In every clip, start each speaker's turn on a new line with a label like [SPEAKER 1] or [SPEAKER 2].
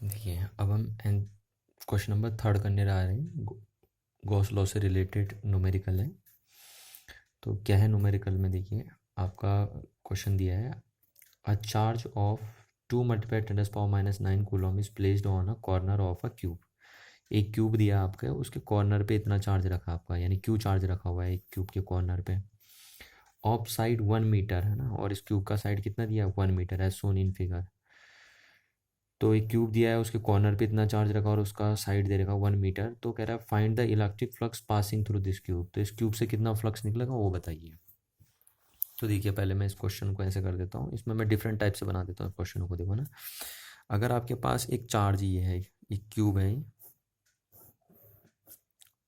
[SPEAKER 1] देखिए अब हम क्वेश्चन नंबर 3 करने आ रहे हैं। गॉस लॉ से रिलेटेड न्यूमेरिकल है। तो क्या है न्यूमेरिकल में, देखिए आपका क्वेश्चन दिया है a charge of 2 multiply 10⁻⁹ coulomb is placed on a corner of a cube. एक क्यूब दिया आपका, उसके कॉर्नर पे इतना चार्ज रखा आपका, यानी क्यू चार्ज रखा हुआ है एक क्यूब के कॉर्नर पे। ऑफ साइड 1 मीटर है ना, और इस क्यूब का साइड कितना दिया है 1 metre, as shown in figure. तो एक क्यूब दिया है, उसके कॉर्नर पे इतना चार्ज रखा और उसका साइड दे रखा 1 मीटर। तो कह रहा है find the electric flux passing through this cube. तो इस क्यूब से कितना फ्लक्स निकलेगा वो बताइए। तो देखिए पहले मैं इस क्वेश्चन को ऐसे कर देता हूँ, इसमें मैं डिफरेंट टाइप से बना देता हूँ क्वेश्चनों को। देखो ना, अगर आपके पास एक चार्ज ये है, एक क्यूब है,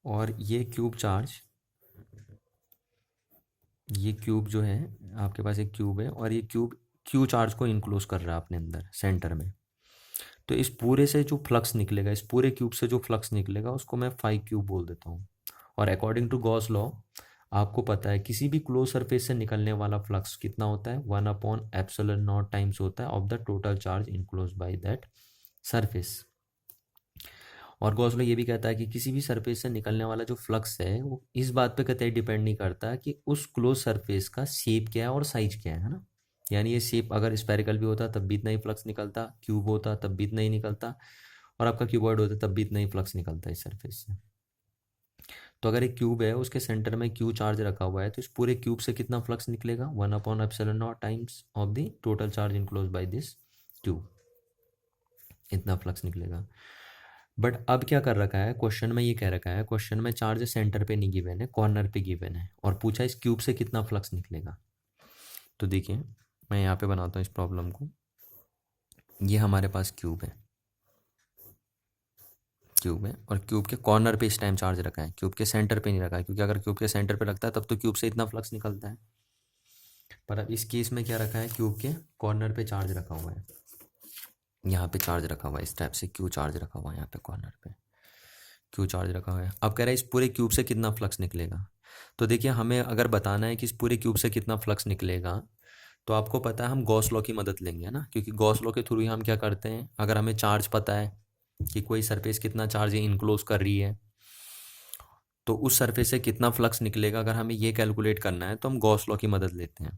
[SPEAKER 1] और ये क्यूब चार्ज, ये क्यूब जो है आपके पास एक क्यूब है, और ये क्यूब क्यू चार्ज को इनक्लोज कर रहा है अपने अंदर सेंटर में। तो इस पूरे से जो फ्लक्स निकलेगा, इस पूरे क्यूब से जो फ्लक्स निकलेगा उसको मैं फाई क्यूब बोल देता हूँ। और अकॉर्डिंग टू गॉस लॉ आपको पता है किसी भी क्लोज सरफेस से निकलने वाला फ्लक्स कितना होता है, 1/ε0 टाइम्स होता है of the total charge enclose by that surface. और गॉस लॉ ये भी कहता है कि किसी भी सरफेस से निकलने वाला जो फ्लक्स है वो इस बात पे कतई डिपेंड नहीं करता कि उस क्लोज सरफेस का शेप क्या है और साइज क्या है ना। यानी ये शेप अगर स्पेरिकल भी होता तब भी इतना ही फ्लक्स निकलता, क्यूब होता तब भी इतना ही निकलता, और आपका क्यूबॉइड होता तब भी इतना ही फ्लक्स निकलता है इस सरफेस से। तो अगर एक क्यूब है, उसके सेंटर में क्यू चार्ज रखा हुआ है, तो इस पूरे क्यूब से कितना फ्लक्स निकलेगा, 1/ε0 times of the total charge enclose by this cube, इतना फ्लक्स निकलेगा। बट अब क्या कर रखा है क्वेश्चन में, ये कह रखा है क्वेश्चन में चार्ज सेंटर पे नहीं गिवन है, कॉर्नर पे गिवन है, और पूछा इस क्यूब से कितना फ्लक्स निकलेगा। तो देखिए मैं यहाँ पे बनाता हूँ इस प्रॉब्लम को। ये हमारे पास क्यूब है, क्यूब है, और क्यूब के कॉर्नर पे इस टाइम चार्ज रखा है, क्यूब के सेंटर पे नहीं रखा है, क्योंकि अगर क्यूब के सेंटर पे लगता है तब तो क्यूब से इतना फ्लक्स निकलता है। पर अब इस केस में क्या रखा है, क्यूब के कॉर्नर पे चार्ज रखा हुआ है, यहाँ पे चार्ज रखा हुआ है इस टाइप से, क्यू चार्ज रखा हुआ है यहाँ पे कॉर्नर पे, क्यू चार्ज रखा हुआ है। अब कह रहा है इस पूरे क्यूब से कितना फ्लक्स निकलेगा। तो देखिए हमें अगर बताना है कि इस पूरे क्यूब से कितना फ्लक्स निकलेगा, तो आपको पता है हम गॉस लॉ की मदद लेंगे, है ना, क्योंकि गॉस लॉ के थ्रू ही हम क्या करते हैं, अगर हमें चार्ज पता है कि कोई सरफेस कितना चार्ज इनक्लोज कर रही है, तो उस सरफेस से कितना फ्लक्स निकलेगा अगर हमें ये कैलकुलेट करना है, तो हम गॉस लॉ की मदद लेते हैं।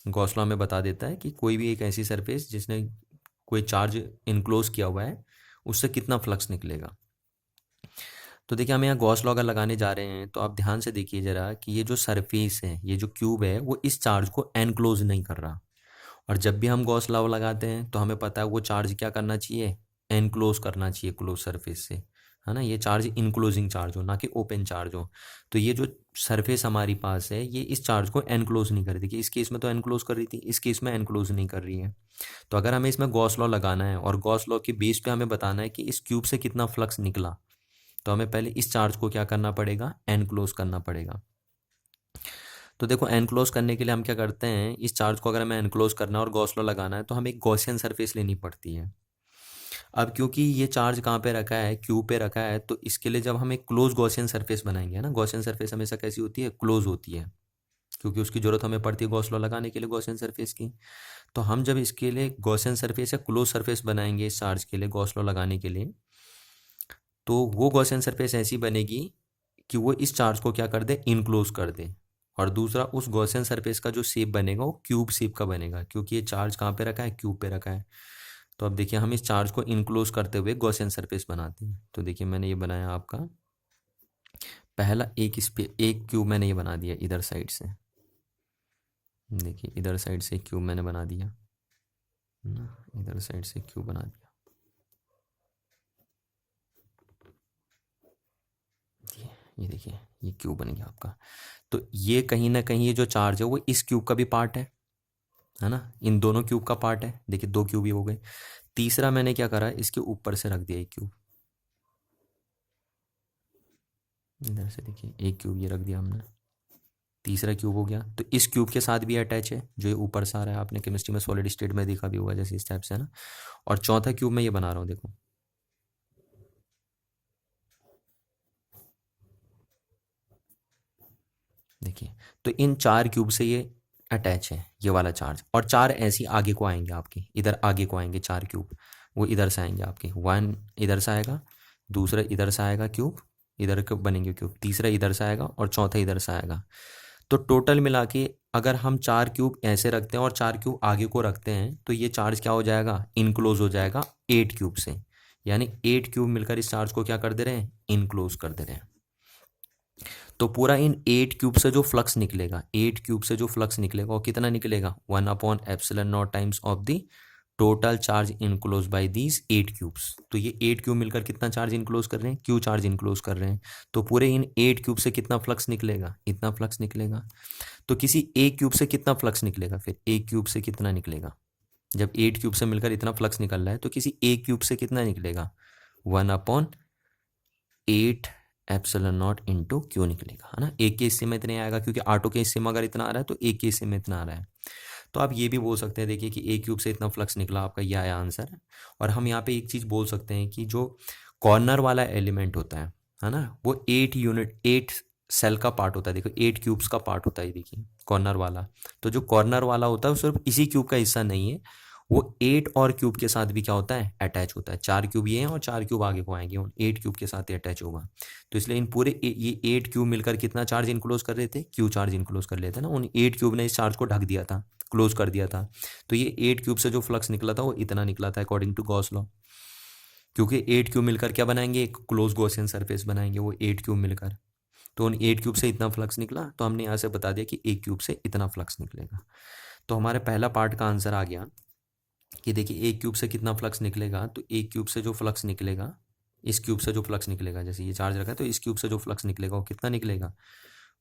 [SPEAKER 1] गॉस लॉ हमें बता देता है कि कोई भी एक ऐसी सरफेस जिसने कोई चार्ज इनक्लोज किया हुआ है, उससे कितना फ्लक्स निकलेगा। तो देखिए हम यहाँ गॉस लॉ अगर लगाने जा रहे हैं, तो आप ध्यान से देखिए जरा कि ये जो सरफेस है, ये जो क्यूब है, वो इस चार्ज को एनक्लोज नहीं कर रहा। और जब भी हम गॉस लॉ लगाते हैं तो हमें पता है वो चार्ज क्या करना चाहिए, एनक्लोज करना चाहिए क्लोज सरफेस से, है ना। ये चार्ज इनक्लोजिंग चार्ज हो, ना कि ओपन चार्ज हो। तो ये जो सरफेस हमारी पास है, ये इस चार्ज को एनक्लोज नहीं कर रही थी, इस केस में तो एनक्लोज कर रही थी, इस केस में एनक्लोज नहीं कर रही है। तो अगर हमें इसमें गॉस लॉ लगाना है और गॉस लॉ के बेस पे हमें बताना है कि इस क्यूब से कितना फ्लक्स निकला, तो हमें पहले इस चार्ज को क्या करना पड़ेगा, एनक्लोज करना पड़ेगा। तो देखो एनक्लोज करने के लिए हम क्या करते हैं, इस चार्ज को अगर हमें एनक्लोज करना है और गॉस लॉ लगाना है, तो हमें एक गॉसियन सरफेस लेनी पड़ती है। अब क्योंकि ये चार्ज कहाँ पे रखा है, क्यूब पे रखा है, तो इसके लिए जब हम एक क्लोज गॉसियन सरफेस बनाएंगे, है ना, गॉसियन सरफेस हमेशा कैसी होती है, क्लोज होती है, क्योंकि उसकी जरूरत हमें पड़ती है गॉस लॉ लगाने के लिए गॉसियन सरफेस की। तो हम जब इसके लिए गॉसियन सरफेस या क्लोज सरफेस बनाएंगे इस चार्ज के लिए गॉस लॉ लगाने के लिए, तो वो गॉसियन सरफेस ऐसी बनेगी कि वो इस चार्ज को क्या कर दे, इनक्लोज कर दे। और दूसरा, उस गॉसियन सरफेस का जो शेप बनेगा वो क्यूब शेप का बनेगा, क्योंकि ये चार्ज कहाँ पे रखा है, क्यूब पे रखा है। तो अब देखिए हम इस चार्ज को इनक्लोज करते हुए गॉसियन सरफेस बनाते हैं। तो देखिए मैंने ये बनाया आपका पहला एक, इस पे एक क्यूब मैंने ये बना दिया इधर साइड से। देखिए इधर साइड से क्यूब मैंने बना दिया ना, इधर साइड से क्यूब बना दिया। ये देखिए ये क्यूब बन गया आपका। तो ये कहीं ना कहीं ये जो चार्ज है वो इस क्यूब का भी पार्ट है ना, इन दोनों क्यूब का पार्ट है। देखिए दो क्यूब ही हो गए। तीसरा मैंने क्या करा, इसके ऊपर से रख दिया एक क्यूब, इधर से देखिए एक क्यूब ये रख दिया हमने, तीसरा क्यूब हो गया। तो इस क्यूब के साथ भी अटैच है, जो ये ऊपर से आ रहा है, आपने केमिस्ट्री में सॉलिड स्टेट में देखा भी होगा जैसे इस टाइप से, है ना। और चौथा क्यूब मैं ये बना रहा हूँ, देखो देखिए। तो इन चार क्यूब से ये अटैच है ये वाला चार्ज, और चार ऐसी आगे को आएंगे आपके, इधर आगे को आएंगे चार क्यूब। वो इधर से आएंगे आपके, 1 इधर से आएगा, दूसरा इधर से आएगा क्यूब, इधर के बनेंगे क्यूब, तीसरा इधर से आएगा और चौथा इधर से आएगा। तो टोटल मिला के अगर हम 4 क्यूब ऐसे रखते हैं और 4 क्यूब आगे को रखते हैं तो ये चार्ज क्या हो जाएगा, इनक्लोज हो जाएगा 8 क्यूब से। यानी 8 क्यूब मिलकर इस चार्ज को क्या कर दे रहे हैं, इनक्लोज कर दे रहे हैं। तो पूरा इन 8 क्यूब से जो फ्लक्स निकलेगा, 8 क्यूब से जो फ्लक्स निकलेगा वो कितना निकलेगा, 1/ε0 times of the total charge enclose by these 8 cubes. तो ये 8 क्यूब मिलकर कितना चार्ज इनक्लोज कर रहे हैं, क्यू चार्ज इनक्लोज कर रहे हैं। तो पूरे इन 8 क्यूब से कितना फ्लक्स निकलेगा, इतना फ्लक्स निकलेगा। तो किसी एक क्यूब से कितना फ्लक्स निकलेगा, फिर एक क्यूब से कितना निकलेगा, जब 8 क्यूब से मिलकर इतना फ्लक्स निकल रहा है तो किसी एक क्यूब से कितना निकलेगा, 1/8ε0 इंटू क्यू निकलेगा, है ना। एक के हिस्से में इतने आएगा क्योंकि ऑटो के हिस्से में अगर इतना आ रहा है तो एक के हिस्से में इतना आ रहा है। तो आप ये भी बोल सकते हैं, देखिए कि एक क्यूब से इतना फ्लक्स निकला, आपका ये आया आंसर। और हम यहाँ पे एक चीज़ बोल सकते हैं कि जो कॉर्नर वाला एलिमेंट होता है ना, वो 8 सेल का पार्ट होता है। देखो 8 क्यूब्स का पार्ट होता है, देखिए कॉर्नर वाला। तो जो कॉर्नर वाला होता है वो सिर्फ इसी क्यूब का हिस्सा नहीं है, वो 8 और क्यूब के साथ भी क्या होता है, अटैच होता है। 4 क्यूब ये हैं और 4 क्यूब आगे को आएंगे, उन 8 क्यूब के साथ ही अटैच होगा। तो इसलिए इन पूरे ये 8 क्यूब मिलकर कितना चार्ज इनक्लोज कर रहे थे, क्यू चार्ज इनक्लोज कर लेते ना। उन 8 क्यूब ने इस चार्ज को ढक दिया था, क्लोज कर दिया था। तो ये 8 क्यूब से जो फ्लक्स निकला था वो इतना निकला था अकॉर्डिंग टू गॉस लॉ। क्योंकि 8 क्यूब मिलकर क्या बनाएंगे, एक क्लोज गॉसियन सरफेस बनाएंगे वो 8 क्यूब मिलकर। तो उन 8 क्यूब से इतना फ्लक्स निकला, तो हमने यहाँ से बता दिया कि 1 क्यूब से इतना फ्लक्स निकलेगा। तो हमारे पहला पार्ट का आंसर आ गया कि देखिए 1 क्यूब से कितना फ्लक्स निकलेगा। तो 1 क्यूब से जो फ्लक्स निकलेगा, इस क्यूब से जो फ्लक्स निकलेगा, जैसे ये चार्ज रखा है तो इस क्यूब से जो फ्लक्स निकलेगा वो कितना निकलेगा,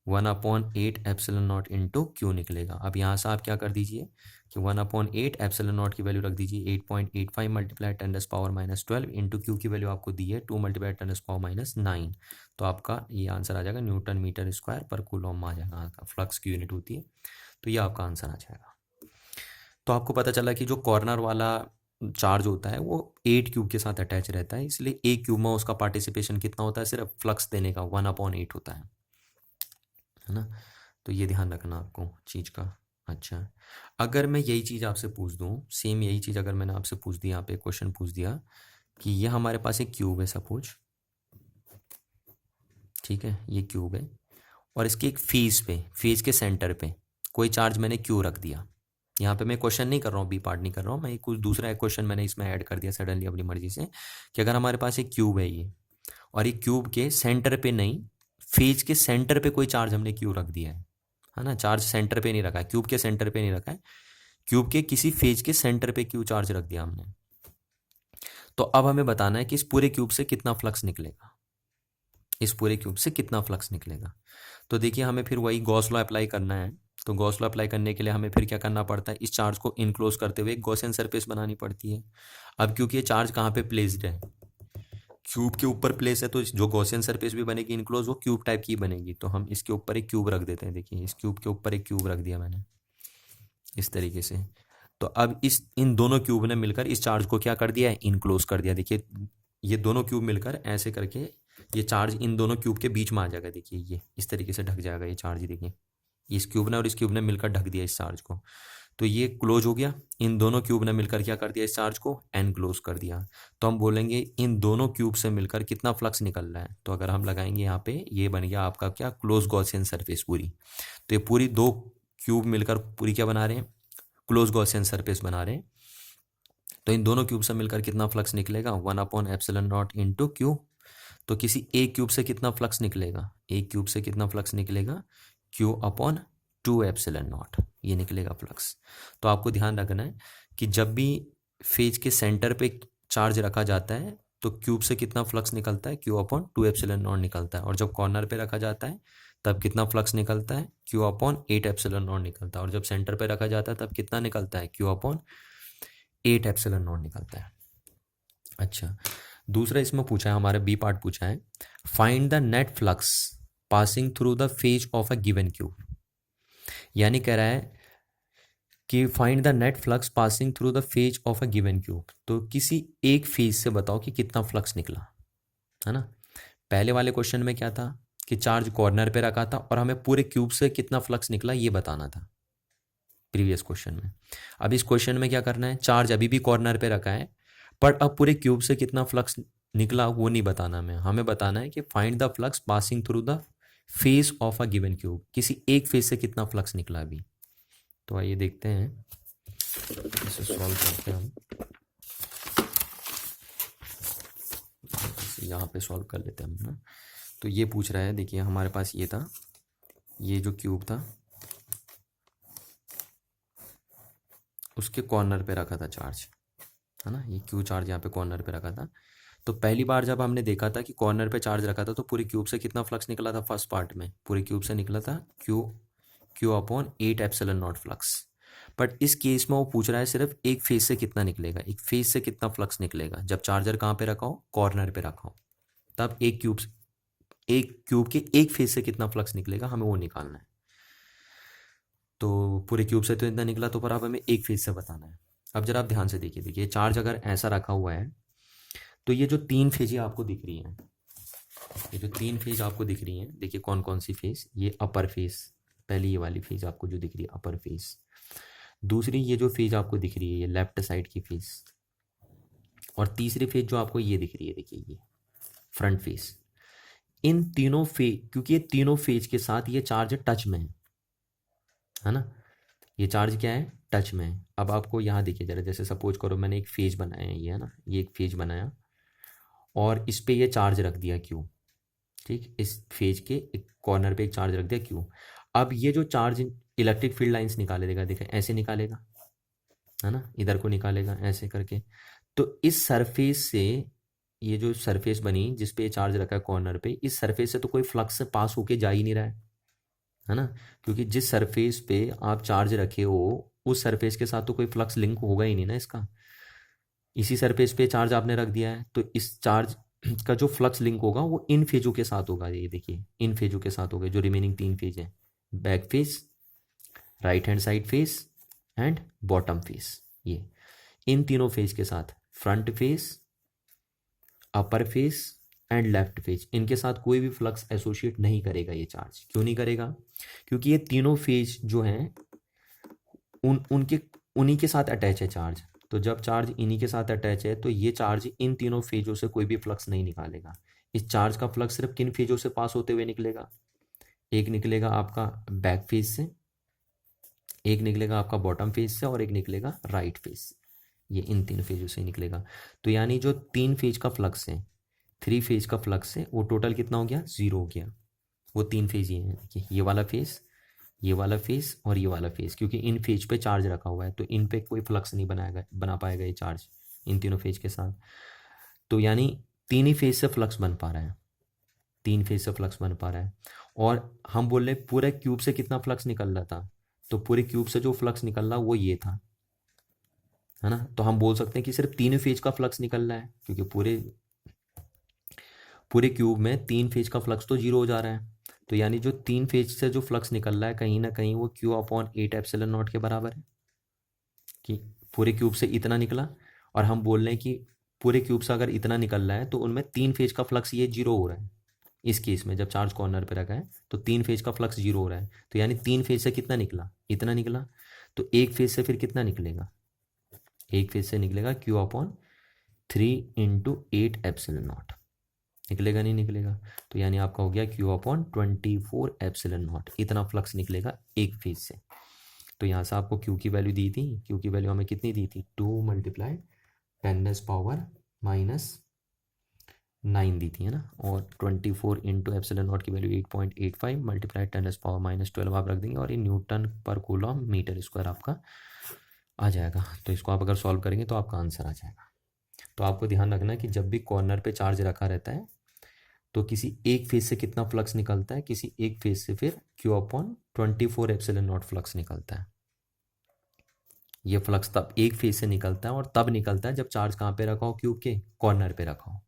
[SPEAKER 1] 1/8ε0 इंटू क्यू निकलेगा। अब यहाँ से आप क्या कर दीजिए कि 1/8ε0 की वैल्यू रख दीजिए 8.85 मल्टीप्लाई 10⁻⁻12 इंटू क्यू की वैल्यू आपको दी है 2 मल्टीप्लाई 10⁻⁹। तो आपका ये आंसर आ जाएगा न्यूटन मीटर स्क्वायर पर कूलम आ जाएगा, फ्लक्स की यूनिट होती है। तो ये आपका आंसर आ जाएगा। तो आपको पता चला कि जो कॉर्नर वाला चार्ज होता है वो 8 क्यूब के साथ अटैच रहता है, इसलिए एक क्यूब में उसका पार्टिसिपेशन कितना होता है, सिर्फ फ्लक्स देने का 1/8 होता है ना। तो ये ध्यान रखना आपको चीज़ का। अच्छा, अगर मैं यही चीज़ आपसे पूछ दूँ, सेम यही चीज़ अगर मैंने आपसे पूछ दी, यहाँ पे क्वेश्चन पूछ दिया कि ये हमारे पास एक क्यूब है सपोज, ठीक है, ये क्यूब है और इसके एक फेस के सेंटर पे कोई चार्ज मैंने क्यू रख दिया। यहाँ पे मैं क्वेश्चन नहीं कर रहा हूँ, बी पार्ट नहीं कर रहा हूँ मैं, कुछ दूसरा एक क्वेश्चन मैंने इसमें ऐड कर दिया सडनली अपनी मर्जी से कि अगर हमारे पास एक क्यूब है ये, और एक क्यूब के सेंटर पे नहीं, फेज के सेंटर पे कोई चार्ज हमने क्यू रख दिया है ना। चार्ज सेंटर पे नहीं रखा है, क्यूब के सेंटर पे नहीं रखा है, क्यूब के किसी फेज के सेंटर पे क्यू चार्ज रख दिया हमने। तो अब हमें बताना है कि इस पूरे क्यूब से कितना फ्लक्स निकलेगा, इस पूरे क्यूब से कितना फ्लक्स निकलेगा। तो देखिए हमें फिर वही गॉस लॉ अप्लाई करना है। तो गॉस लॉ अप्लाई करने के लिए हमें फिर क्या करना पड़ता है, इस चार्ज को इनक्लोज करते हुए एक गॉसियन सरफेस बनानी पड़ती है। अब क्योंकि ये चार्ज कहाँ पे प्लेस्ड है, क्यूब के ऊपर प्लेस है, तो जो गॉसियन सरफेस भी बनेगी इनक्लोज वो क्यूब टाइप की बनेगी। तो हम इसके ऊपर एक क्यूब रख देते हैं, देखिए इस क्यूब के ऊपर एक क्यूब रख दिया मैंने इस तरीके से। तो अब इन दोनों क्यूब ने मिलकर इस चार्ज को क्या कर दिया है, इनक्लोज कर दिया। देखिए ये दोनों क्यूब मिलकर ऐसे करके ये चार्ज इन दोनों क्यूब के बीच में आ जाएगा, देखिए ये इस तरीके से ढक जाएगा ये चार्ज। देखिए इस क्यूब ने और इस क्यूब ने मिलकर ढक दिया इस चार्ज को, तो ये क्लोज हो गया। इन दोनों क्यूब ने मिलकर क्या कर दिया, इस चार्ज को एनक्लोज कर दिया। तो हम बोलेंगे इन दोनों क्यूब से मिलकर कितना फ्लक्स निकल रहा है। तो अगर हम लगाएंगे यहाँ पे, ये बन गया आपका क्या, क्लोज गॉसियन सरफेस पूरी। तो ये पूरी दो क्यूब मिलकर पूरी क्या बना रहे हैं, क्लोज गॉसियन सरफेस बना रहे हैं। तो इन दोनों क्यूब से मिलकर कितना फ्लक्स निकलेगा, 1/ε0 इंटू क्यू। तो किसी एक क्यूब से कितना फ्लक्स निकलेगा, एक क्यूब से कितना फ्लक्स निकलेगा, Q/2ε0 ये निकलेगा फ्लक्स। तो आपको ध्यान रखना है कि जब भी फेज के सेंटर पे चार्ज रखा जाता है तो क्यूब से कितना फ्लक्स निकलता है, Q/2ε0 निकलता है। और जब कॉर्नर पे रखा जाता है तब कितना फ्लक्स निकलता है, Q/8ε0 निकलता है। और जब सेंटर पे रखा जाता है तब कितना निकलता है, Q/8ε0 निकलता है। अच्छा, दूसरा इसमें पूछा है, हमारा बी पार्ट पूछा है, find the net flux passing through the phase of a given cube. यानी कह रहा है कि find the net flux passing through the phase of a given cube. तो किसी एक फेज से बताओ कि कितना फ्लक्स निकला, है ना। पहले वाले क्वेश्चन में क्या था कि चार्ज कॉर्नर पे रखा था और हमें पूरे क्यूब से कितना फ्लक्स निकला ये बताना था प्रीवियस क्वेश्चन में। अब इस क्वेश्चन में क्या करना है, चार्ज अभी भी कॉर्नर पे रखा है पर अब पूरे क्यूब से कितना फ्लक्स निकला वो नहीं बताना हमें बताना है कि find the flux passing through the face of a given cube, किसी एक फेस से कितना फ्लक्स निकला अभी। तो आइए देखते हैं, इसे सॉल्व करते हैं हम। यहाँ पे सॉल्व कर लेते हैं हम ना। तो ये पूछ रहा है, देखिए हमारे पास ये था, ये जो क्यूब था उसके कॉर्नर पे रखा था चार्ज, है ना, ये क्यू चार्ज यहाँ पे कॉर्नर पे रखा था। तो पहली बार जब हमने देखा था कि कॉर्नर पे चार्ज रखा था तो पूरे क्यूब से कितना फ्लक्स निकला था, फर्स्ट पार्ट में पूरे क्यूब से निकला था Q Q upon 8 epsilon not flux. But इस केस में वो पूछ रहा है सिर्फ एक फेज से कितना निकलेगा, एक फेज से कितना फ्लक्स निकलेगा जब चार्जर कहाँ पे रखा हो, कॉर्नर पे रखा हो, तब एक क्यूब के एक फेज से कितना फ्लक्स निकलेगा हमें वो निकालना है। तो पूरे क्यूब से तो इतना निकला, तो पर अब हमें एक फेज से बताना है। अब जरा आप ध्यान से देखिए, देखिए चार्ज अगर ऐसा रखा हुआ है तो ये जो तीन फेजें आपको दिख रही हैं, ये जो तीन फेज आपको दिख रही हैं, देखिए कौन कौन सी फेज, ये अपर फेज, पहली ये वाली फेज आपको जो दिख रही है अपर फेज, दूसरी ये जो फेज आपको दिख रही है ये लेफ्ट साइड की फेज, और तीसरी फेज जो आपको ये दिख रही है, देखिए ये फ्रंट फेज। इन तीनों फेज, क्योंकि ये तीनों फेज के साथ ये चार्ज टच में है ना, ये चार्ज क्या है, टच में है। अब आपको यहाँ देखिए जरा, जैसे सपोज करो मैंने एक फेज बनाया है, ये है ना, ये एक फेज बनाया और इस पे ये चार्ज रख दिया क्यू, ठीक, इस फेज के एक कॉर्नर पे एक चार्ज रख दिया क्यू। अब ये जो चार्ज इलेक्ट्रिक फील्ड लाइंस निकाले देगा, देखिए ऐसे निकालेगा, है ना, इधर को निकालेगा ऐसे करके। तो इस सरफेस से, ये जो सरफेस बनी जिस पे चार्ज रखा है कॉर्नर पे, इस सरफेस से तो कोई फ्लक्स से पास होके जा ही नहीं रहा है ना, क्योंकि जिस सरफेस पे आप चार्ज रखे हो उस सरफेस के साथ तो कोई फ्लक्स लिंक होगा ही नहीं ना इसका। इसी सरफेस पे चार्ज आपने रख दिया है तो इस चार्ज का जो फ्लक्स लिंक होगा वो इन फेजों के साथ होगा, ये देखिए इन फेजों के साथ होगा, जो रिमेनिंग तीन फेज हैं, back phase, right hand side phase and bottom phase, ये इन तीनों फेज के साथ, front phase, upper phase and left phase, इनके साथ कोई भी फ्लक्स एसोसिएट नहीं करेगा ये चार्ज। क्यों नहीं करेगा, क्योंकि ये तीनों फेज जो हैं उनके उन्हीं के साथ अटैच है चार्ज। तो जब चार्ज इन्हीं के साथ अटैच है तो ये चार्ज इन तीनों फेजों से कोई भी फ्लक्स नहीं निकालेगा। इस चार्ज का फ्लक्स सिर्फ किन फेजों से पास होते हुए निकलेगा, एक निकलेगा आपका बैक फेज से, एक निकलेगा आपका बॉटम फेज से और एक निकलेगा राइट फेज से, ये इन तीन फेजों से निकलेगा। तो यानी जो तीन फेज का फ्लक्स है, थ्री फेज का फ्लक्स है, वो टोटल कितना हो गया, जीरो हो गया। वो तीन फेज ये हैं, देखिए ये वाला फेज, ये वाला फेज और ये वाला फेज, क्योंकि इन फेज पे चार्ज रखा हुआ है तो इन पे कोई फ्लक्स नहीं बना पाएगा ये चार्ज इन तीनों फेज के साथ। तो यानी तीन ही फेज से फ्लक्स बन पा रहा है, तीन फेज से फ्लक्स बन पा रहा है। और हम बोल रहे पूरे क्यूब से कितना फ्लक्स निकल रहा था, तो पूरे क्यूब से जो फ्लक्स निकल रहा वो ये था, है ना। तो हम बोल सकते हैं कि सिर्फ तीन फेज का फ्लक्स निकल रहा है, क्योंकि पूरे पूरे क्यूब में तीन फेज का फ्लक्स तो जीरो हो जा रहा है। तो यानी जो तीन फेज से जो फ्लक्स निकल रहा है कहीं ना कहीं वो क्यू अपॉन 8 एप्सिलॉन नॉट के बराबर है, कि पूरे क्यूब से इतना निकला। और हम बोल रहे हैं कि पूरे क्यूब से अगर इतना निकल रहा है तो उनमें तीन फेज का फ्लक्स ये जीरो हो रहा है। इस केस में जब चार्ज कॉर्नर पे रखा है तो तीन फेज का फ्लक्स जीरो हो रहा है, तो यानी तीन फेज से कितना निकला, इतना निकला। तो एक फेज से फिर कितना निकलेगा, एक फेज से निकलेगा क्यू अपॉन 3 × 8 एप्सिलॉन नॉट, निकलेगा नहीं निकलेगा। तो यानी आपका हो गया क्यू अपॉन 24 एप्सिलॉन नॉट, इतना फ्लक्स निकलेगा एक फेज से। तो यहाँ से आपको क्यू की वैल्यू दी थी, क्यू की वैल्यू हमें कितनी दी थी, 2 × 10⁻⁹ दी थी, है ना। और 24 × एप्सिलॉन नॉट की वैल्यू 8.85 × 10⁻12 आप रख देंगे और ये न्यूटन पर कूलम मीटर स्क्वायर आपका आ जाएगा। तो इसको आप अगर सॉल्व करेंगे तो आपका आंसर आ जाएगा। तो आपको ध्यान रखना है कि जब भी कॉर्नर पे चार्ज रखा रहता है तो किसी एक फेज से कितना फ्लक्स निकलता है, किसी एक फेज से फिर Q upon 24 epsilon not flux निकलता है। ये फ्लक्स तब एक फेज से निकलता है और तब निकलता है जब चार्ज कहाँ पे रखा हो, क्यूब के कॉर्नर पे रखा हो।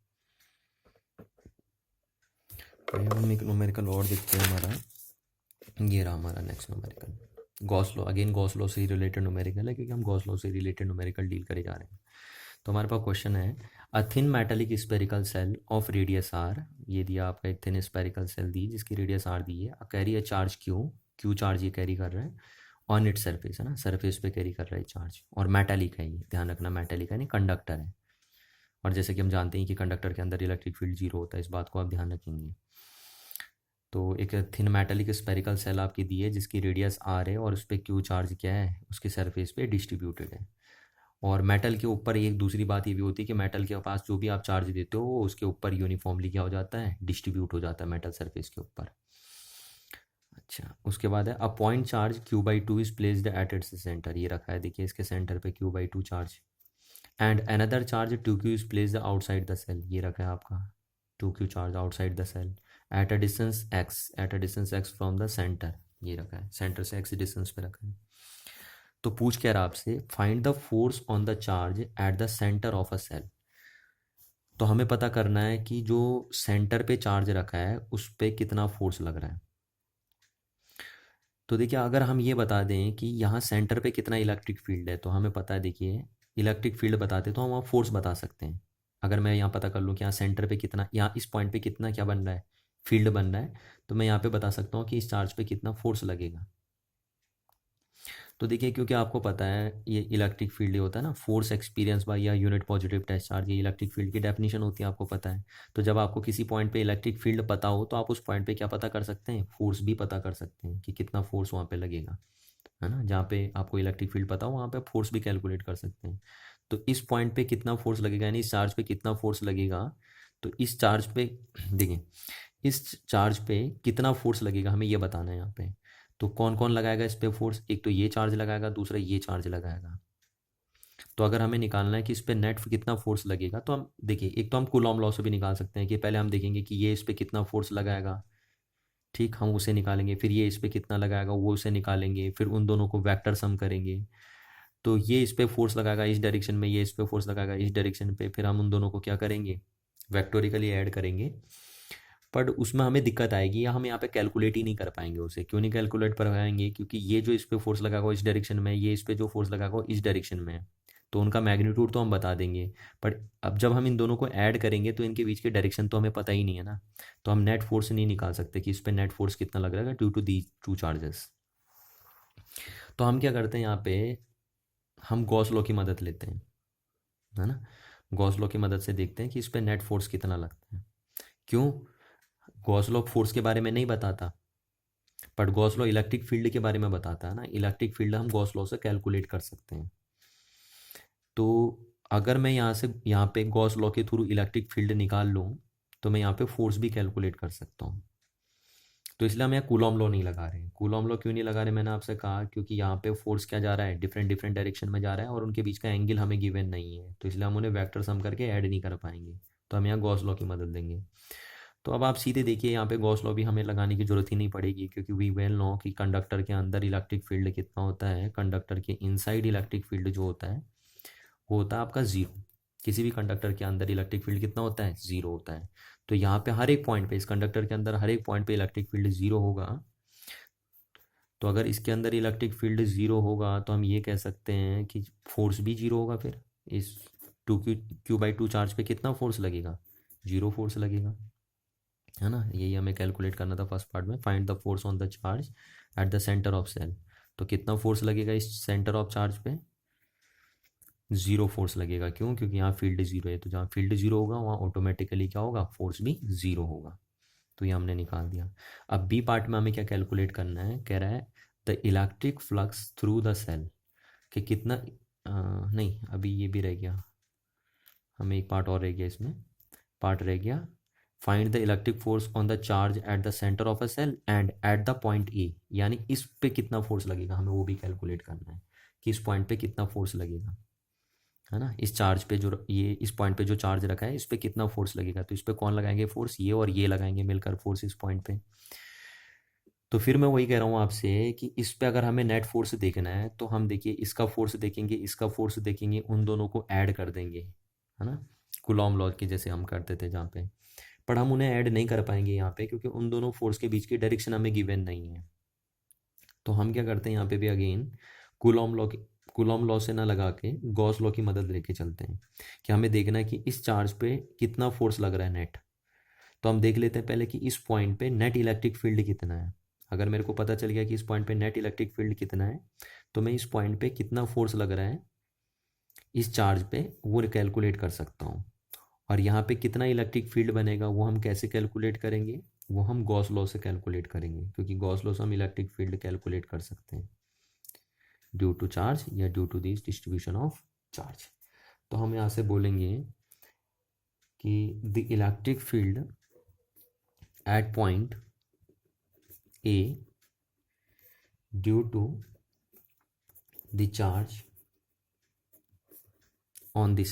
[SPEAKER 1] न्यूमेरिकल और देखते हैं हमारा, ये रहा हमारा next numerical, Gauss law. Again Gauss law से रिलेटेड न्यूमेरिकल है, क्योंकि हम गॉस लॉ से रिलेटेड न्यूमेरिकल डील करे जा रहे हैं। तो हमारे पास क्वेश्चन है, a thin metallic spherical shell of radius R, ये दिया आपका एक थिन स्पेरिकल सेल दी जिसकी रेडियस आर दी है, carry a charge Q charge ये कैरी कर रहा है ऑन इट सरफेस, है ना, सरफेस पे कैरी कर रहा है चार्ज, और मेटालिक है ये, ध्यान रखना मेटालिक है नहीं कंडक्टर है। और जैसे कि हम जानते हैं कि कंडक्टर के अंदर इलेक्ट्रिक फील्ड जीरो होता है, इस बात को आप ध्यान रखेंगे। तो एक थिन मेटालिक स्पेरिकल सेल आपकी दी है जिसकी रेडियस आर है और उस पर क्यू चार्ज क्या है, उसके सरफेस पे डिस्ट्रीब्यूटेड है। और मेटल के ऊपर एक दूसरी बात ये भी होती है कि मेटल के पास जो भी आप चार्ज देते हो वो उसके ऊपर यूनिफॉर्मली क्या हो जाता है, डिस्ट्रीब्यूट हो जाता है मेटल सरफेस के ऊपर। अच्छा, उसके बाद है a point charge Q/2 is placed at its centre, ये रखा है देखिए इसके सेंटर पे Q/2 charge. And another charge 2Q is placed outside the shell, ये रखा है आपका 2Q charge outside the shell at a distance x from the centre, ये रखा है सेंटर से x डिस्टेंस पे रखा है। तो पूछ क्या रहा आपसे, find the force on the charge at the centre of a shell. तो हमें पता करना है कि जो सेंटर पे चार्ज रखा है उस पे कितना फोर्स लग रहा है। तो देखिए अगर हम ये बता दें कि यहाँ सेंटर पे कितना इलेक्ट्रिक फील्ड है, तो हमें पता है देखिए इलेक्ट्रिक फील्ड बताते तो हम वहाँ फोर्स बता सकते हैं। अगर मैं यहाँ पता कर लूँ कि यहाँ सेंटर पे कितना, यहाँ इस पॉइंट पे कितना क्या बन रहा है, फील्ड बन रहा है, तो मैं यहाँ पे बता सकता हूँ कि इस चार्ज पे कितना फोर्स लगेगा। तो देखिए क्योंकि आपको पता है ये इलेक्ट्रिक फील्ड होता है ना, फोर्स एक्सपीरियंस बाय या यूनिट पॉजिटिव टेस्ट चार्ज, ये इलेक्ट्रिक फील्ड की डेफिनेशन होती है, आपको पता है। तो जब आपको किसी पॉइंट पे इलेक्ट्रिक फील्ड पता हो तो आप उस पॉइंट पे क्या पता कर सकते हैं, फोर्स भी पता कर सकते हैं कि कितना फोर्स वहाँ पे लगेगा, है ना। जहाँ पे आपको इलेक्ट्रिक फील्ड पता हो वहाँ पे फोर्स भी कैलकुलेट कर सकते हैं। तो इस पॉइंट पे कितना फोर्स लगेगा, यानी इस चार्ज पे कितना फोर्स लगेगा, तो इस चार्ज पे देखिए इस चार्ज पे कितना फोर्स लगेगा हमें ये बताना है यहाँ पे। तो कौन कौन लगाएगा इस पे फोर्स, एक तो ये चार्ज लगाएगा, दूसरा ये चार्ज लगाएगा। तो अगर हमें निकालना है कि इस पे नेट कितना फोर्स लगेगा, तो हम देखिए एक तो हम कूलॉम लॉ से भी निकाल सकते हैं कि पहले हम देखेंगे कि ये इस पे कितना फोर्स लगाएगा, ठीक, हम उसे निकालेंगे, फिर ये इस पे कितना लगाएगा वो उसे निकालेंगे, फिर उन दोनों को वेक्टर सम करेंगे। तो ये इस पे फोर्स लगाएगा इस डायरेक्शन में, ये इस पे फोर्स लगाएगा इस डायरेक्शन पे, फिर हम उन दोनों को क्या करेंगे, वेक्टोरिकली ऐड करेंगे। बट उसमें हमें दिक्कत आएगी या हम यहाँ पे कैलकुलेट ही नहीं कर पाएंगे उसे। क्यों नहीं कैलकुलेट कर पाएंगे, क्योंकि ये जो इस पे फोर्स लगाएगा इस डायरेक्शन में, ये इस पे जो फोर्स लगाएगा इस डायरेक्शन में है, तो उनका मैग्नीट्यूड तो हम बता देंगे, बट अब जब हम इन दोनों को ऐड करेंगे तो इनके बीच के डायरेक्शन तो हमें पता ही नहीं है ना। तो हम नेट फोर्स नहीं निकाल सकते कि इस पे नेट फोर्स कितना लग रहा है due to the two charges. तो हम क्या करते हैं यहाँ पे, हम गॉस लॉ की मदद लेते हैं, है ना। गॉस लॉ की मदद से देखते हैं कि इस पे नेट फोर्स कितना लगता है। क्यों, गॉस लॉ फोर्स के बारे में नहीं बताता, but Gauss law electric field के बारे में बताता है ना। इलेक्ट्रिक फील्ड हम गॉस लॉ से कैलकुलेट कर सकते हैं। तो अगर मैं यहाँ से यहाँ पे गॉस लॉ के थ्रू इलेक्ट्रिक फील्ड निकाल लूँ तो मैं यहाँ पे फोर्स भी कैलकुलेट कर सकता हूँ। तो इसलिए हम यहाँ कूलॉम लॉ नहीं लगा रहे हैं। कूलॉम लॉ क्यों नहीं लगा रहे, मैंने आपसे कहा क्योंकि यहाँ पे फोर्स क्या जा रहा है, डिफरेंट डिफरेंट डायरेक्शन में जा रहा है और उनके बीच का एंगल हमें गिवन नहीं है, तो इसलिए हम उन्हें वेक्टर सम करके ऐड नहीं कर पाएंगे। तो हम यहाँ गॉस लॉ की मदद लेंगे। तो अब आप सीधे देखिए यहाँ पे गॉस लॉ भी हमें लगाने की जरूरत ही नहीं पड़ेगी, क्योंकि वी वेल नो कि कंडक्टर के अंदर इलेक्ट्रिक फील्ड कितना होता है, कंडक्टर के इनसाइड इलेक्ट्रिक फील्ड जो होता है वो होता है आपका ज़ीरो। किसी भी कंडक्टर के अंदर इलेक्ट्रिक फील्ड कितना होता है, ज़ीरो होता है। तो यहाँ पे हर एक पॉइंट पे, इस कंडक्टर के अंदर हर एक पॉइंट पे इलेक्ट्रिक फील्ड ज़ीरो होगा। तो अगर इसके अंदर इलेक्ट्रिक फील्ड ज़ीरो होगा तो हम ये कह सकते हैं कि फोर्स भी जीरो होगा। फिर इस Q/2 चार्ज पे कितना फोर्स लगेगा, जीरो फोर्स लगेगा, है ना। यही हमें कैलकुलेट करना था फर्स्ट पार्ट में, find the force on the charge at the centre of shell. तो कितना फोर्स लगेगा इस सेंटर ऑफ चार्ज पे, जीरो फोर्स लगेगा। क्यों, क्योंकि यहाँ फील्ड जीरो है, तो जहाँ फील्ड जीरो होगा वहाँ ऑटोमेटिकली क्या होगा, फोर्स भी जीरो होगा। तो ये हमने निकाल दिया। अब बी पार्ट में हमें क्या कैलकुलेट करना है, कह रहा है the electric flux through the shell, कि कितना नहीं अभी ये भी रह गया, हमें एक पार्ट और रह गया इसमें, पार्ट रह गया find the electric force on the charge at the centre of a shell and at the point A, यानी इस पे कितना फोर्स लगेगा हमें वो भी कैलकुलेट करना है कि इस पॉइंट पे कितना फोर्स लगेगा, है ना। इस चार्ज पे जो ये इस पॉइंट पे जो चार्ज रखा है इस पे कितना फोर्स लगेगा, तो इस पे कौन लगाएंगे फोर्स, ये और ये लगाएंगे मिलकर फोर्स इस पॉइंट पे। तो फिर मैं वही कह रहा हूँ आपसे कि इस पे अगर हमें नेट फोर्स देखना है तो हम देखिए इसका फोर्स देखेंगे, इसका फोर्स देखेंगे, उन दोनों को ऐड कर देंगे, है ना। कूलॉम लॉ की जैसे हम करते थे जहाँ पे, पर हम उन्हें ऐड नहीं कर पाएंगे यहाँ पे क्योंकि उन दोनों फोर्स के बीच की डायरेक्शन हमें गिवन नहीं है। तो हम क्या करते हैं यहाँ पे भी again Coulomb law Coulomb law से ना लगा के गॉस लॉ की मदद लेके चलते हैं कि हमें देखना है कि इस चार्ज पे कितना फोर्स लग रहा है नेट। तो हम देख लेते हैं पहले कि इस पॉइंट पे नेट इलेक्ट्रिक फील्ड कितना है। अगर मेरे को पता चल गया कि इस पॉइंट पे नेट इलेक्ट्रिक फील्ड कितना है तो मैं इस पॉइंट पे कितना फोर्स लग रहा है इस चार्ज पे वो कैलकुलेट कर सकता हूँ। और यहाँ पे कितना इलेक्ट्रिक फील्ड बनेगा वो हम कैसे कैलकुलेट करेंगे, वो हम गॉस लॉ से कैलकुलेट करेंगे, क्योंकि गॉस लॉ से हम इलेक्ट्रिक फील्ड कैलकुलेट कर सकते हैं ड्यू टू चार्ज या due to this distribution of charge. तो हम यहाँ से बोलेंगे कि the electric field at point A due to the charge on the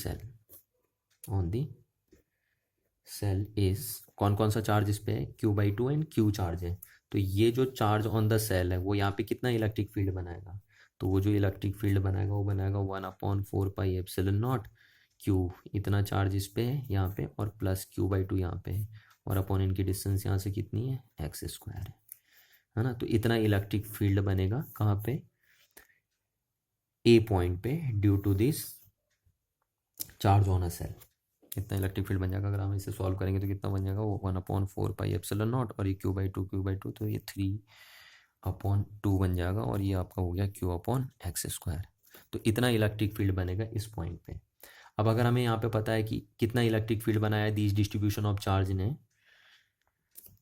[SPEAKER 1] shell is, कौन कौन सा चार्ज इस पे है, Q/2 एंड Q चार्ज है। तो ये जो चार्ज ऑन द सेल है वो यहाँ पे कितना इलेक्ट्रिक फील्ड बनाएगा, तो वो जो इलेक्ट्रिक फील्ड बनाएगा वो बनाएगा 1/4πε0 Q, इतना चार्ज इस पे है यहाँ पे, और प्लस Q/2 यहाँ पे है, और अपॉन इनकी डिस्टेंस यहाँ से कितनी है, x² है ना। तो इतना इलेक्ट्रिक फील्ड बनेगा कहाँ पे, ए पॉइंट पे, due to this charge on a shell. इतना इलेक्ट्रिक फील्ड बन जाएगा। अगर हम इसे सॉल्व करेंगे तो कितना बन जाएगा, वो 1/4πε0 और ये Q/2 तो ये 3/2 बन जाएगा, और ये आपका हो गया Q/x²। तो इतना इलेक्ट्रिक फील्ड बनेगा इस पॉइंट पे। अब अगर हमें यहाँ पे पता है कि कितना इलेक्ट्रिक फील्ड बनाया है दिस डिस्ट्रीब्यूशन ऑफ चार्ज ने,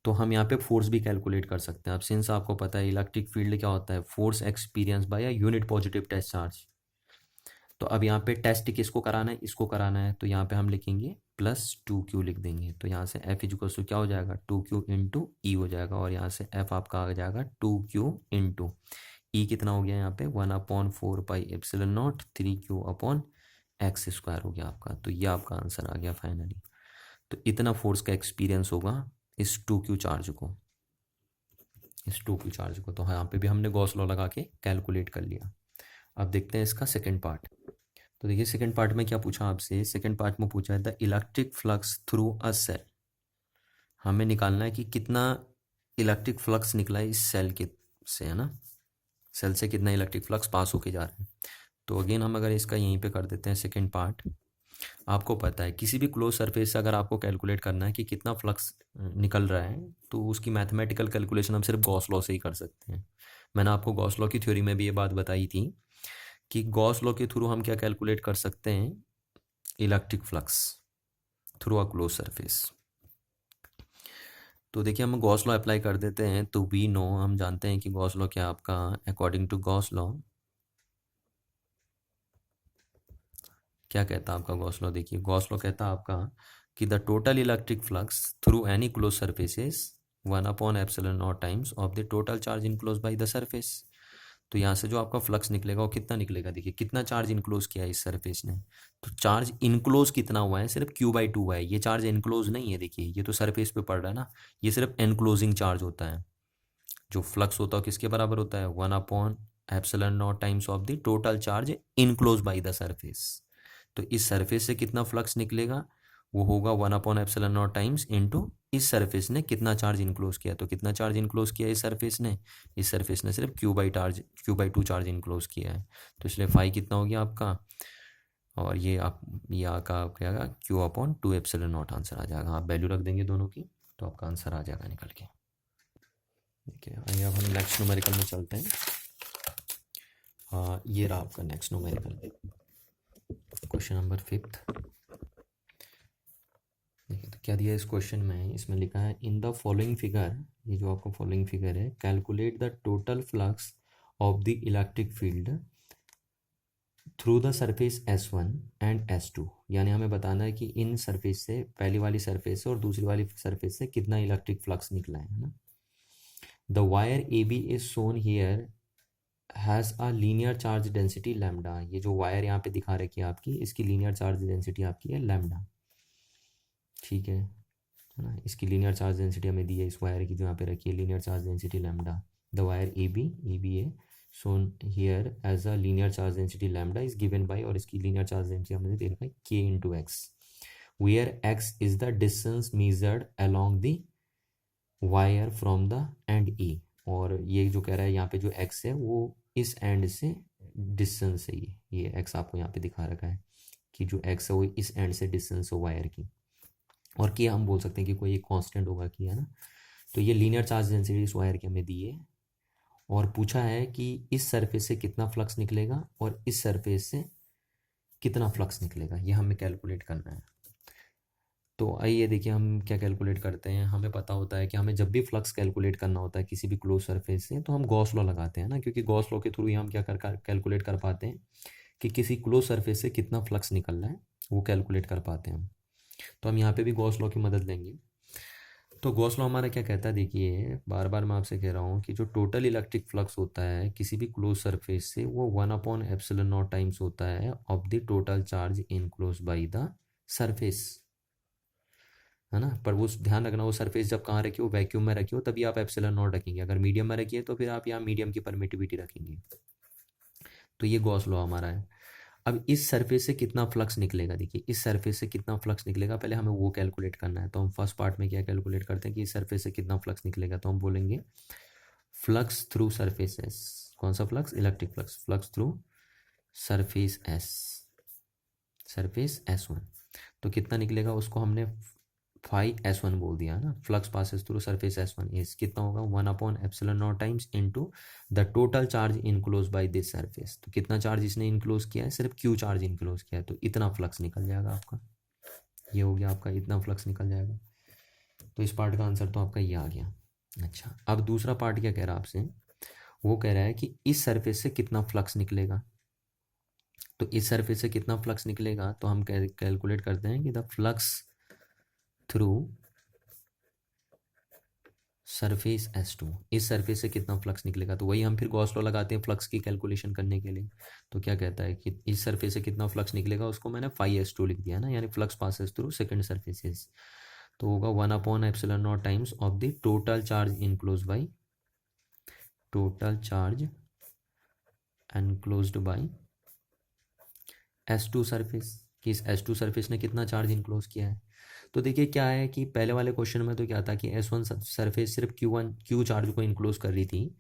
[SPEAKER 1] तो हम यहाँ पे फोर्स भी कैलकुलेट कर सकते हैं। अब सिंस आपको पता है इलेक्ट्रिक फील्ड क्या होता है, force experience by a unit positive test charge. तो अब यहाँ पे टेस्ट किसको कराना है, इसको कराना है, तो यहाँ पे हम लिखेंगे +2Q लिख देंगे। तो यहाँ से F = क्या हो जाएगा, 2Q × E हो जाएगा, और यहाँ से F आपका आ जाएगा 2Q × E कितना हो गया यहाँ पे 1/4πε0 3Q/x² हो गया आपका। तो ये आपका आंसर आ गया फाइनली। तो इतना फोर्स का एक्सपीरियंस होगा इस 2Q चार्ज को, तो यहाँ पे भी हमने गॉस लॉ लगा के कैलकुलेट कर लिया। अब देखते हैं इसका सेकेंड पार्ट। तो देखिए सेकेंड पार्ट में क्या पूछा आपसे, सेकेंड पार्ट में पूछा है the electric flux through a shell. हमें निकालना है कि कितना इलेक्ट्रिक फ्लक्स निकला है इस सेल के से, है ना, सेल से कितना इलेक्ट्रिक फ्लक्स पास होके जा रहा है। तो अगेन हम अगर इसका यहीं पे कर देते हैं सेकेंड पार्ट, आपको पता है किसी भी क्लोज सरफेस से अगर आपको कैलकुलेट करना है कि कितना फ्लक्स निकल रहा है, तो उसकी मैथमेटिकल कैलकुलेशन हम सिर्फ गॉस लॉ से ही कर सकते हैं। मैंने आपको गॉस लॉ की थ्योरी में भी ये बात बताई थी कि गॉस लॉ के थ्रू हम क्या कैलकुलेट कर सकते हैं, electric flux through a close surface. तो देखिए हम गॉस लॉ अप्लाई कर देते हैं, तो वी नो, हम जानते हैं कि गॉस लॉ क्या आपका, अकॉर्डिंग टू गॉस लॉ क्या कहता है आपका गॉस लॉ। देखिए गॉस लॉ कहता है आपका कि the total electric flux through any close surface is 1/ε0 times of the total charge enclose by the surface. तो यहाँ से जो आपका फ्लक्स निकलेगा वो कितना निकलेगा, देखिए कितना चार्ज इनक्लोज किया है इस सरफेस ने, तो चार्ज इनक्लोज कितना हुआ है, सिर्फ Q/2 हुआ है। ये चार्ज इनक्लोज नहीं है, देखिए ये तो सरफेस पे पड़ रहा है ना, ये सिर्फ एनक्लोजिंग चार्ज होता है। जो फ्लक्स होता है किसके बराबर होता है, 1/ε0 times of the total charge enclose by the surface. तो इस सरफेस से कितना फ्लक्स निकलेगा, वो होगा 1/ε0 टाइम्स इंटू इस सरफेस ने कितना चार्ज इनक्लोज किया। तो कितना चार्ज इनक्लोज किया इस सरफेस ने सिर्फ Q/2 चार्ज इनक्लोज किया है। तो इसलिए फाई कितना हो गया आपका, और ये आपका क्या आएगा Q/2ε0 आंसर आ जाएगा। आप वैल्यू रख देंगे दोनों की, तो आपका आंसर आ जाएगा निकल के। ठीक है, आइए अब हम नेक्स्ट न्यूमेरिकल में चलते हैं। ये रहा आपका नेक्स्ट न्यूमेरिकल, क्वेश्चन नंबर 5। देखिए तो क्या दिया इस क्वेश्चन में, इसमें लिखा है इन द फॉलोइंग फिगर, ये जो आपका फॉलोइंग फिगर है, calculate the total flux of the electric field through the surface S1 and S2। यानी हमें बताना है कि इन सरफेस से, पहली वाली सरफेस से और दूसरी वाली सरफेस से कितना इलेक्ट्रिक फ्लक्स निकला है ना। The wire AB is shown here has a linear charge density lambda. ये जो वायर यहाँ पे दिखा रखी है आपकी, इसकी लीनियर चार्ज डेंसिटी आपकी है लैम्डा। ठीक है ना, इसकी लीनियर चार्ज डेंसिटी हमें दी है इस वायर की जो यहाँ पे रखी है, linear charge density lambda. The wire AB है shown here as a linear charge density lambda is given by, और इसकी लीनियर चार्ज डेंसिटी हमने दे रखा है K/x, where x is the distance measured along the wire from the end E। और ये जो कह रहा है यहाँ पे जो x है वो इस एंड से डिस्टेंस है, ये x आपको यहाँ पे दिखा रखा है कि जो x है वो इस एंड से डिस्टेंस हो वायर की, और क्या हम बोल सकते हैं कि कोई एक कांस्टेंट होगा कि, है ना। तो ये लीनियर चार्ज डेंसिटी इस वायर की हमें दी है, और पूछा है कि इस सरफेस से कितना फ्लक्स निकलेगा और इस सरफेस से कितना फ्लक्स निकलेगा, ये हमें कैलकुलेट करना है। तो आइए देखिए हम क्या कैलकुलेट करते हैं। हमें पता होता है कि हमें जब भी फ्लक्स कैलकुलेट करना होता है किसी भी क्लोज सरफेस से, तो हम गॉस लॉ लगाते हैं ना, क्योंकि गॉस लॉ के थ्रू ही हम क्या कैलकुलेट कर पाते हैं कि किसी क्लोज सरफेस से कितना फ्लक्स निकल रहा है, वो कैलकुलेट कर पाते हैं हम। तो हम यहाँ पे भी गॉस लॉ की मदद लेंगे। तो गॉस लॉ हमारा क्या कहता है, देखिए बार बार मैं आपसे कह रहा हूँ कि जो टोटल इलेक्ट्रिक फ्लक्स होता है किसी भी क्लोज सरफेस से, वो 1/ε0 टाइम्स होता है of the total charge enclose by the surface, है ना। पर वो ध्यान रखना, वो सरफेस जब कहाँ रखी हो, वैक्यूम में रखी हो, तभी आप ε0 रखेंगे। अगर मीडियम में रखिए तो फिर आप यहाँ मीडियम की परमिटिविटी रखेंगे। तो ये गॉस लॉ हमारा है। अब इस सरफेस से कितना फ्लक्स निकलेगा, देखिए इस सरफेस से कितना फ्लक्स निकलेगा, पहले हमें वो कैलकुलेट करना है। तो हम फर्स्ट पार्ट में क्या कैलकुलेट करते हैं कि इस सरफेस से कितना फ्लक्स निकलेगा, तो हम बोलेंगे फ्लक्स थ्रू सरफेसेस। कौन सा flux? Electric flux. Flux through surface S, surface S1। तो कितना निकलेगा, उसको हमने फाई S1 बोल दिया ना। Flux passes through surface S1 is कितना होगा, 1/ε0 times into the total charge enclose by this surface. तो कितना चार्ज इसने इनक्लोज किया है, सिर्फ Q चार्ज इनक्लोज किया है, तो इतना फ्लक्स निकल जाएगा आपका। ये हो गया आपका, इतना फ्लक्स निकल जाएगा। तो इस पार्ट का आंसर तो आपका ये आ गया। अच्छा, अब दूसरा पार्ट क्या कह रहा है आपसे, वो कह रहा है कि इस सरफेस से कितना फ्लक्स निकलेगा। तो इस सरफेस से कितना फ्लक्स निकलेगा, तो हम कैलकुलेट करते हैं कि the flux through surface S2, इस सरफेस से कितना फ्लक्स निकलेगा। तो वही हम फिर गॉस लॉ लगाते हैं फ्लक्स की कैलकुलेशन करने के लिए। तो क्या कहता है कि इस सरफेस से कितना फ्लक्स निकलेगा, उसको मैंने फाई S2 लिख दिया ना, यानी flux passes through second surfaces. तो होगा 1/ε0 times of the total charge enclose by, total charge enclosed by S2 surface, कि इस S2 सरफेस ने कितना चार्ज इनक्लोज किया है। तो देखिए क्या है कि पहले वाले क्वेश्चन में तो क्या था कि S1 सरफेस सिर्फ Q चार्ज को इनक्लोज कर रही थी,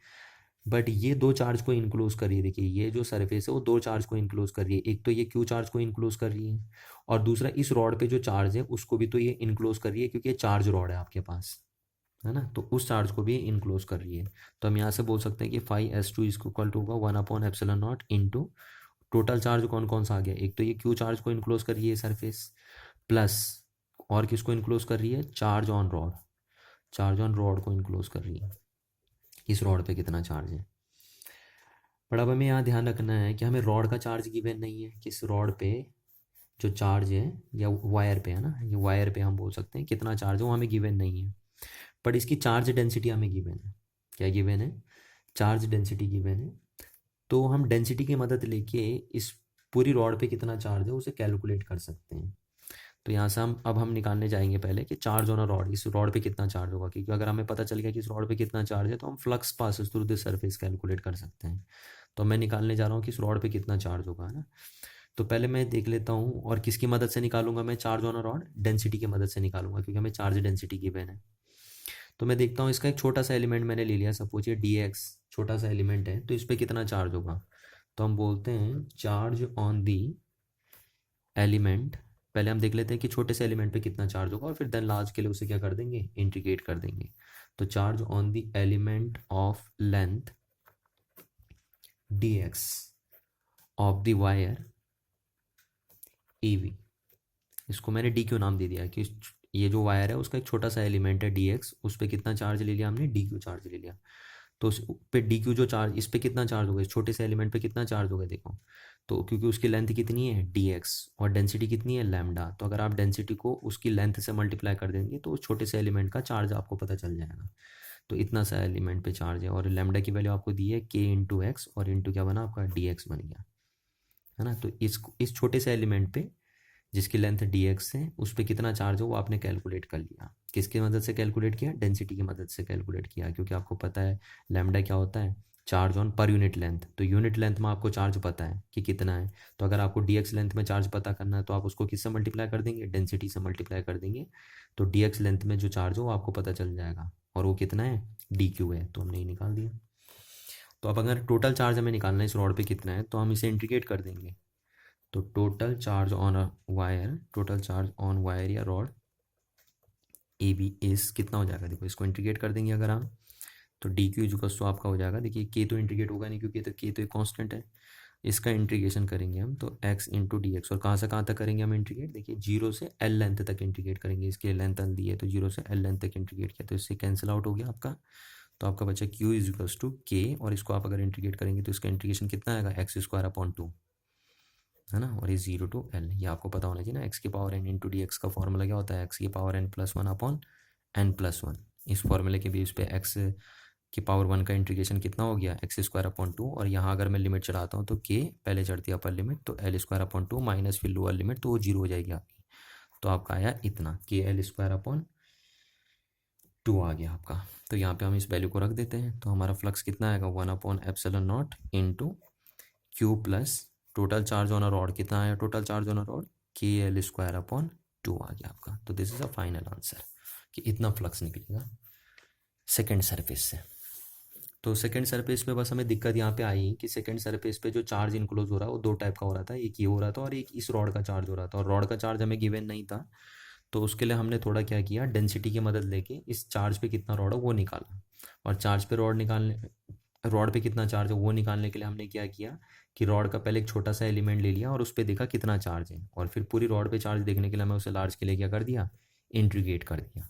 [SPEAKER 1] बट ये दो चार्ज को इनक्लोज कर रही है। देखिए ये जो सरफेस है वो दो चार्ज को इनक्लोज कर रही है, एक तो ये Q चार्ज को इनक्लोज कर रही है, और दूसरा इस रॉड पे जो चार्ज है उसको भी तो ये इनक्लोज कर रही है, क्योंकि ये चार्ज रॉड है आपके पास, है ना। तो उस चार्ज को भी इनक्लोज कर रही है। तो हम यहाँ से बोल सकते हैं कि फाई S2 इसको इक्वल टू होगा 1/ε0 इंटू टोटल चार्ज कौन कौन सा आ गया, एक तो ये Q चार्ज को इनक्लोज कर रही है सरफेस, प्लस और किसको इनक्लोज कर रही है, charge on rod, charge on rod को इनक्लोज कर रही है। इस रॉड पे कितना चार्ज है। पर अब हमें यहाँ ध्यान रखना है कि हमें रॉड का चार्ज गिवन नहीं है, किस रॉड पे जो चार्ज है, या वायर पे, है ना, ये वायर पे हम बोल सकते हैं कितना चार्ज है, वो हमें गिवन नहीं है। बट इसकी चार्ज डेंसिटी हमें गिवन है। क्या गिवन है, चार्ज डेंसिटी गिवन है। तो हम डेंसिटी की मदद लेके इस पूरी रॉड पे कितना चार्ज है उसे कैलकुलेट कर सकते हैं। तो यहाँ से हम निकालने जाएंगे पहले कि चार्ज ऑन अ रॉड, इस रॉड पे कितना चार्ज होगा, क्योंकि अगर हमें पता चल गया कि इस रॉड पे कितना चार्ज है तो हम flux passes through this surface calculate कर सकते हैं। तो मैं निकालने जा रहा हूँ कि इस रॉड पे कितना चार्ज होगा, है ना। तो पहले मैं देख लेता हूँ, और किसकी मदद से निकालूंगा मैं charge on a rod, density की मदद से निकालूंगा, क्योंकि हमें चार्ज डेंसिटी गिवन है। तो मैं देखता हूँ इसका एक छोटा सा एलिमेंट मैंने ले लिया, सपोज ये dx छोटा सा एलिमेंट है, तो इस पर कितना चार्ज होगा। तो हम बोलते हैं चार्ज ऑन दी एलिमेंट, पहले हम देख लेते हैं कि छोटे से एलिमेंट पे कितना चार्ज होगा, और फिर देन लार्ज के लिए उसे क्या कर देंगे, इंटीग्रेट कर देंगे। तो charge on the element of length dx of the wire EV, इसको मैंने डी क्यू नाम दे दिया कि ये जो वायर है उसका एक छोटा सा एलिमेंट है dx, उस पर कितना चार्ज ले लिया हमने, DQ चार्ज ले लिया। तो उस पे DQ जो चार्ज, इस पे कितना चार्ज होगा, इस छोटे से एलिमेंट पे कितना चार्ज होगा देखो। तो क्योंकि उसकी लेंथ कितनी है dx, और डेंसिटी कितनी है लैम्डा, तो अगर आप डेंसिटी को उसकी लेंथ से मल्टीप्लाई कर देंगे तो उस छोटे से एलिमेंट का चार्ज आपको पता चल जाएगा। तो इतना सा एलिमेंट पे चार्ज है, और लैम्डा की वैल्यू आपको दी है k इंटू एक्स, और इंटू क्या बना आपका dx बन गया, है ना। तो इस छोटे से एलिमेंट पे जिसकी लेंथ dx है उस पर कितना चार्ज हो वो आपने कैलकुलेट कर लिया। किसकी मदद से कैलकुलेट किया, डेंसिटी की मदद से कैलकुलेट किया, क्योंकि आपको पता है लैम्डा क्या होता है, charge on per unit length. तो यूनिट लेंथ में आपको चार्ज पता है कि कितना है, तो अगर आपको dx लेंथ में चार्ज पता करना है तो आप उसको किससे मल्टीप्लाई कर देंगे, डेंसिटी से मल्टीप्लाई कर देंगे। तो dx लेंथ में जो चार्ज हो वो आपको पता चल जाएगा, और वो कितना है, dq है, तो हमने ये निकाल दिया। तो अब अगर टोटल चार्ज हमें निकालना है इस रॉड पे कितना है, तो हम इसे इंटीग्रेट कर देंगे। तो total charge on a wire, total charge on wire या रॉड AB इज कितना हो जाएगा, देखो इसको इंटीग्रेट कर देंगे अगर हम, तो DQ इक्वल्स तो आपका हो जाएगा, देखिए K तो इंटीग्रेट होगा नहीं क्योंकि तो K तो एक कांस्टेंट है, इसका इंटीग्रेशन करेंगे हम, तो x इंटू डी एक्स, और कहाँ से कहाँ तक करेंगे हम इंटीग्रेट, देखिए 0 से l लेंथ तक इंटीग्रेट करेंगे, इसके लेंथ l दी है तो 0 से l लेंथ तक इंटीग्रेट किया तो इससे कैंसिल आउट हो गया आपका, तो आपका बचा q is equals to k, और इसको आप अगर इंटीग्रेट करेंगे तो इसका इंटीग्रेशन कितना आएगा, एक्स स्क्वायर अपॉन 2, है ना, और ये 0 टू l, ये आपको पता होना चाहिए ना, x की power n into D x का फॉर्मूला क्या होता है, x की power n plus one upon n plus one. इस फॉर्मूले के बेस पे x की पावर 1 का इंटीग्रेशन कितना हो गया, एक्स स्क्वायर अपॉन 2, और यहाँ अगर मैं लिमिट चढ़ाता हूँ तो k पहले चढ़ती है अपर लिमिट, तो l स्क्वायर अपॉन 2 माइनस फिर लोअर लिमिट, तो वो 0 हो जाएगी आपकी, तो आपका आया इतना k l स्क्वायर अपॉन 2 आ गया आपका। तो यहाँ पे हम इस वैल्यू को रख देते हैं, तो हमारा फ्लक्स कितना आएगा, 1 upon epsilon not into Q plus total charge on a rod, कितना आया total charge on a rod, के एल स्क्वायर अपॉन 2 आ गया आपका। तो this is a final answer कि इतना फ्लक्स निकलेगा सेकेंड सरफेस से। तो सेकेंड सरफेस पे बस हमें दिक्कत यहाँ पे आई कि सेकेंड सरफेस पे जो चार्ज इनक्लोज हो रहा है वो दो टाइप का हो रहा था, एक ये हो रहा था और एक इस रॉड का चार्ज हो रहा था, और रॉड का चार्ज हमें गिवन नहीं था, तो उसके लिए हमने थोड़ा क्या किया, डेंसिटी की मदद लेके इस चार्ज पे कितना रॉड है वो निकाला, और चार्ज पे रॉड पे कितना चार्ज है वो निकालने के लिए हमने क्या किया कि रॉड का पहले एक छोटा सा एलिमेंट ले लिया और उस पर देखा कितना चार्ज है, और फिर पूरी रॉड पे चार्ज देखने के लिए हमें उसे लार्ज के लिए क्या कर दिया, इंटीग्रेट कर दिया।